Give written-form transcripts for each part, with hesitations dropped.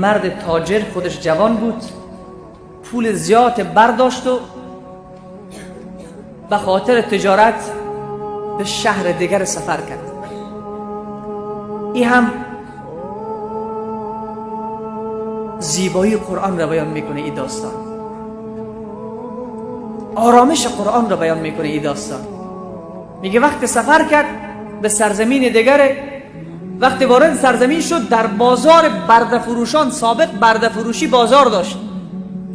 مرد تاجر، خودش جوان بود، پول زیاد برداشت و به خاطر تجارت به شهر دیگر سفر کرد. این هم زیبایی قرآن را بیان میکنه. این داستان آرامش قرآن را بیان میکنه. این داستان میگه وقتی سفر کرد به سرزمین دیگر، وقتی وارد سرزمین شد، در بازار برده فروشان، سابق برده فروشی بازار داشت،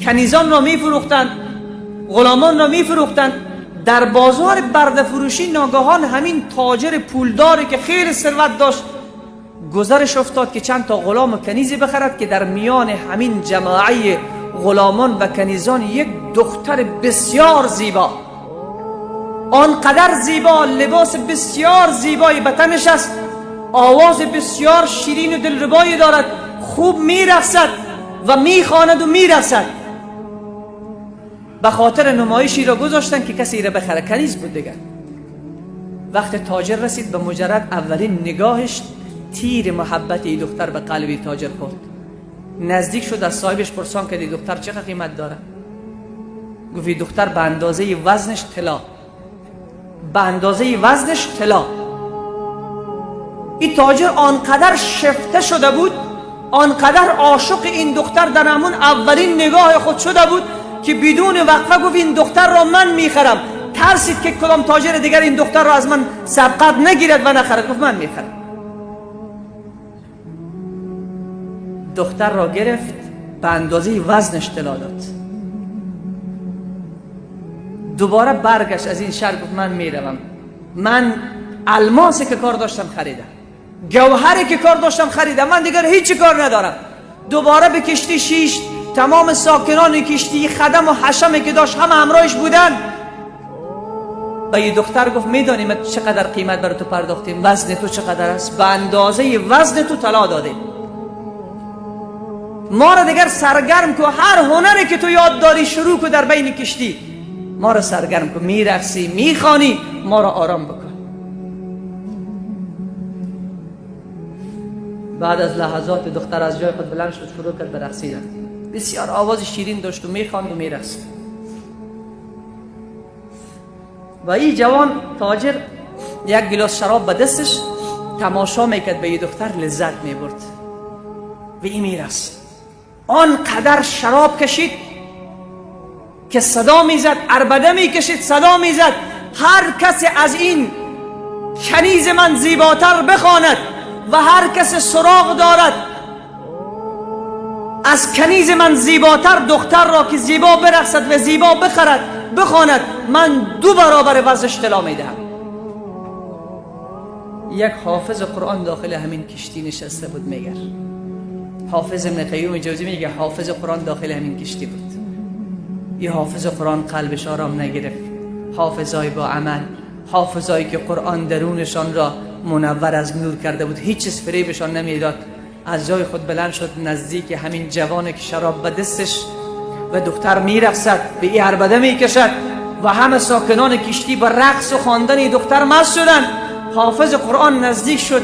کنیزان را میفروختند، غلامان را میفروختند. در بازار برده فروشی ناگهان همین تاجر پولداری که خیلی ثروت داشت گذرش افتاد که چند تا غلام و کنیزی بخرد که در میان همین جماعه غلامان و کنیزان یک دختر بسیار زیبا، آنقدر زیبا، لباس بسیار زیبایی به تنش است، آواز بسیار شیرین و دلربایی دارد، خوب میرقصد و میخواند و میرقصد. به خاطر نمایشی را گذاشتن که کسی را بخره، کنیز بود دیگر. وقت تاجر رسید، به مجرد اولین نگاهش تیر محبت این دختر به قلب تاجر خورد. نزدیک شد، از صاحبش پرسان کرد دختر چقدر قیمت داره؟ گفت دختر به اندازه وزنش طلا، به اندازه وزنش طلا. این تاجر آنقدر شفته شده بود، آنقدر عاشق این دختر در همون اولین نگاه خود شده بود که بدون وقفه گفت این دختر را من میخرم. ترسید که کدام تاجر دیگر این دختر را از من سبقت نگیرد و نخرد. گفت من میخرم. دختر را گرفت، به اندازه وزنش طلا داد. دوباره برگشت از این شهر، گفت من میروم، من الماسی که کار داشتم خریدم، گوهری که کار داشتم خریدم، من دیگر هیچ کار ندارم. دوباره به کشتی شیش، تمام ساکنان کشتی، خدم و حشمی که داشت همه همراهش بودن. و یه دختر گفت میدانی من چقدر قیمت برای تو پرداختیم؟ وزن تو چقدر است؟ به اندازه وزن تو طلا دادیم. ما را دیگر سرگرم کو، هر هنری که تو یاد داری شروع کو در بین کشتی، ما را سرگرم کو، میرقصی میخوانی، ما را آرام بکن. بعد از لحظات دختر از جای خود بلند شد، شروع کرد به رقصیدن. بسیار آواز شیرین داشت و میخواند و میرقصید. و این جوان تاجر یک گلاس شراب به دستش تماشا میکرد، به این دختر لذت میبرد و این میرقصید. آنقدر شراب کشید که صدا میزد، عربده میکشید، صدا میزد هر کسی از این کنیز من زیباتر بخواند و هر کسی سراغ دارد از کنیز من زیباتر دختر را که زیبا برقصد و زیبا بخرد بخواند، من 2 برابر وزنش طلا میدهم. یک حافظ قرآن داخل همین کشتی نشسته بود. میگر حافظ ابن قیم جوزی میگه حافظ قرآن داخل همین کشتی بود. یه حافظ قرآن قلبش آرام نگرفت. حافظای با عمل، حافظایی که قرآن درونشان را منور از نور کرده بود، هیچ چیز فریبشان نمیداد. از جای خود بلند شد، نزدیک همین جوانی که شراب به دستش و دختر میرقصد، به این عربده میکشد و همه ساکنان کشتی با رقص و خواندن دختر مست شدند. حافظ قرآن نزدیک شد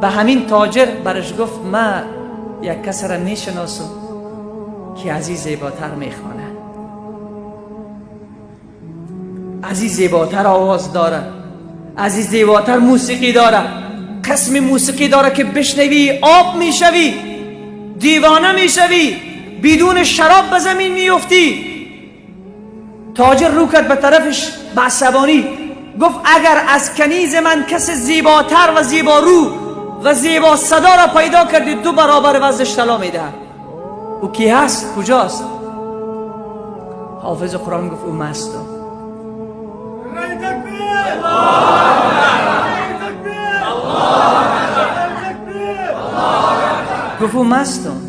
به همین تاجر، برش گفت من یک کس را میشناسم که از این زیباتر میخوانه، از این زیباتر آواز داره، از این زیباتر موسیقی داره، قسم موسیقی داره که بشنوی آب میشوی، دیوانه میشوی، بدون شراب به زمین میفتی. تاجر رو کرد به طرفش به عصبانی، گفت اگر از کنیز من کس زیباتر و زیبارو و زیبا صدا را پیدا کردی 2 برابر وزنش طلا میدهم. او کی هست؟ کجاست؟ حافظ قرآن گفت او مستم. گفت او مستم.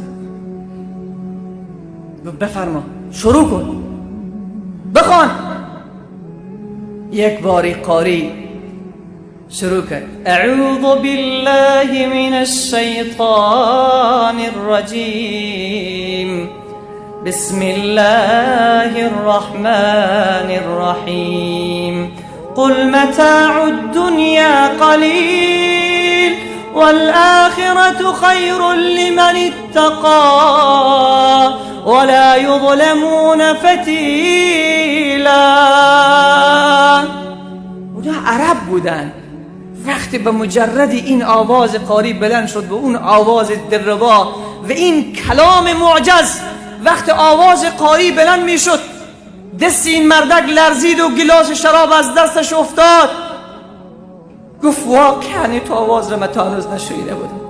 گفت بفرما، شروع کن، بخوان. یک باری قاری شروع کرد. اعوذ بالله من الشیطان الرجیم، بسم الله الرحمن الرحیم. قل متاع الدنيا قليل والآخرة خير لمن اتقى ولا يظلمون فتیلا. اونا عرب بودن، وقتی به مجرد این آواز قاری بلند شد به اون آواز دلربا و این کلام معجز، وقتی آواز قاری بلند می شد دست این مردک لرزید و گلاس شراب از دستش افتاد. گفت واقعا تو آواز را من تا هنوز نشنیده بودم،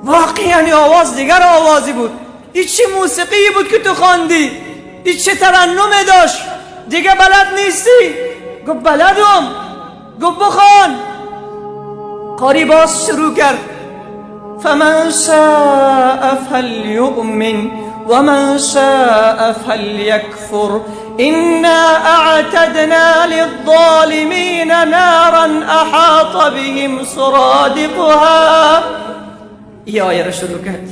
واقعا آواز دیگر آوازی بود. این چه موسیقی بود که تو خواندی؟ این چه ترنم داشت؟ دیگه بلد نیستی؟ گفت بلدم. گفت بخوان. قاری باز شروع کرد فمن شاء فلیؤمن ومن شاء فلیکفر إنا أعتدنا للظالمين نارا أحاط بهم سرادقها. این آیه را شروع کرد.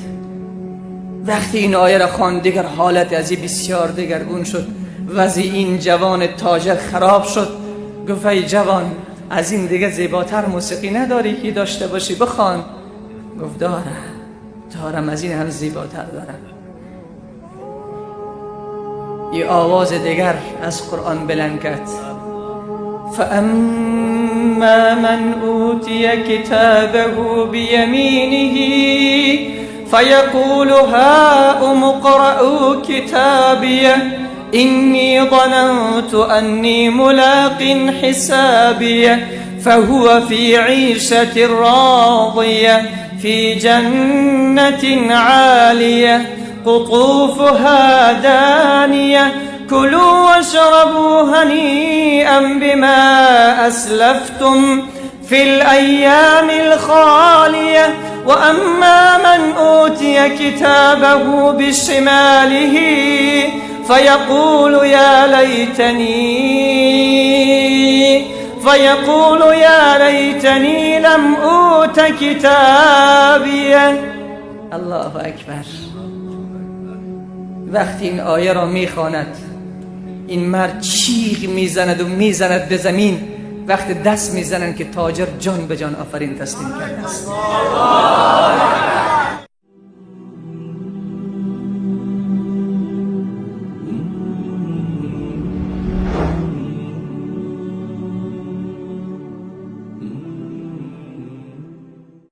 وقتی این آیه را خواند دیگر حالت از بسیار دگرگون شد. وضع این جوان تاجر خراب شد. گفت ای جوان از این دیگه زیباتر موسیقی نداری که داشته باشی؟ بخوان. گفت دارم از این هم زیباتر دارم. یه آواز دیگر از قرآن بلند کرد فاما من اوتی کتابه بیمینه فیقول هاؤم اقرءوا کتابیه إني ظننت أني ملاق حسابيه فهو في عيشة راضية في جنة عالية قطوفها دانية كلوا واشربوا هنيئا بما أسلفتم في الأيام الخالية وأما من أوتي كتابه بشماله فيقول يا ليتني لم أوت كتابيه. الله اکبر. وقتی این آیه را میخواند این مرد چیغ میزند و میزند به زمین. وقتی دست میزنند که تاجر جان به جان آفرین تسلیم کرده است.